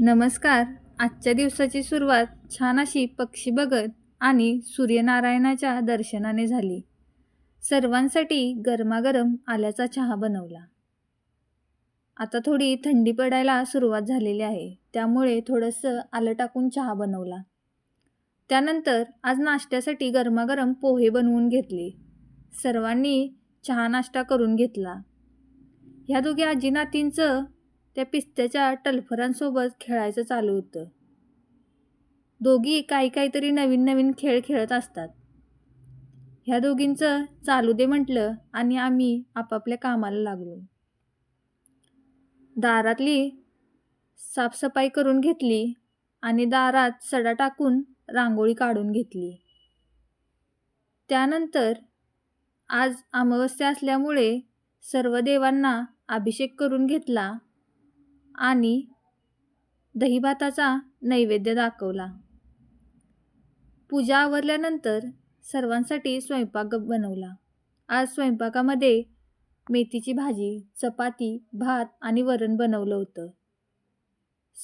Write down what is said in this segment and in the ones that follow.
नमस्कार. आजच्या दिवसाची सुरुवात छान अशी पक्षी बघत आणि सूर्यनारायणाच्या दर्शनाने झाली. सर्वांसाठी गरमागरम आल्याचा चहा बनवला. आता थोडी थंडी पडायला सुरुवात झालेली आहे, त्यामुळे थोडंसं आलं टाकून चहा बनवला. त्यानंतर आज नाश्त्यासाठी गरमागरम पोहे बनवून घेतले. सर्वांनी चहा नाश्ता करून घेतला. ह्या दोघी आजी नातींचं त्या पिस्त्याच्या टलफरांसोबत खेळायचं चालू होतं. दोघी काहीतरी नवीन नवीन खेळ खेळत असतात. ह्या दोघींचं चालू दे म्हटलं आणि आम्ही आपापल्या कामाला लागलो. दारातली साफसफाई करून घेतली आणि दारात सडा टाकून रांगोळी काढून घेतली. त्यानंतर आज अमावस्या असल्यामुळे सर्व देवांना अभिषेक करून घेतला आणि दहीभाताचा नैवेद्य दाखवला. पूजा आवरल्यानंतर सर्वांसाठी स्वयंपाक बनवला. आज स्वयंपाकामध्ये मेथीची भाजी, चपाती, भात आणि वरण बनवलं होतं.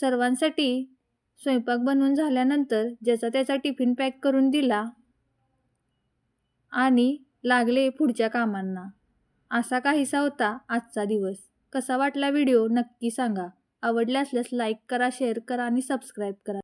सर्वांसाठी स्वयंपाक बनवून झाल्यानंतर ज्याचा त्याचा टिफिन पॅक करून दिला आणि लागले पुढच्या कामांना. असा काहीसा होता आजचा दिवस. कसा वाटला व्हिडिओ नक्की सांगा. आवडला असल्यास लाईक करा, शेअर करा आणि सबस्क्राईब करा.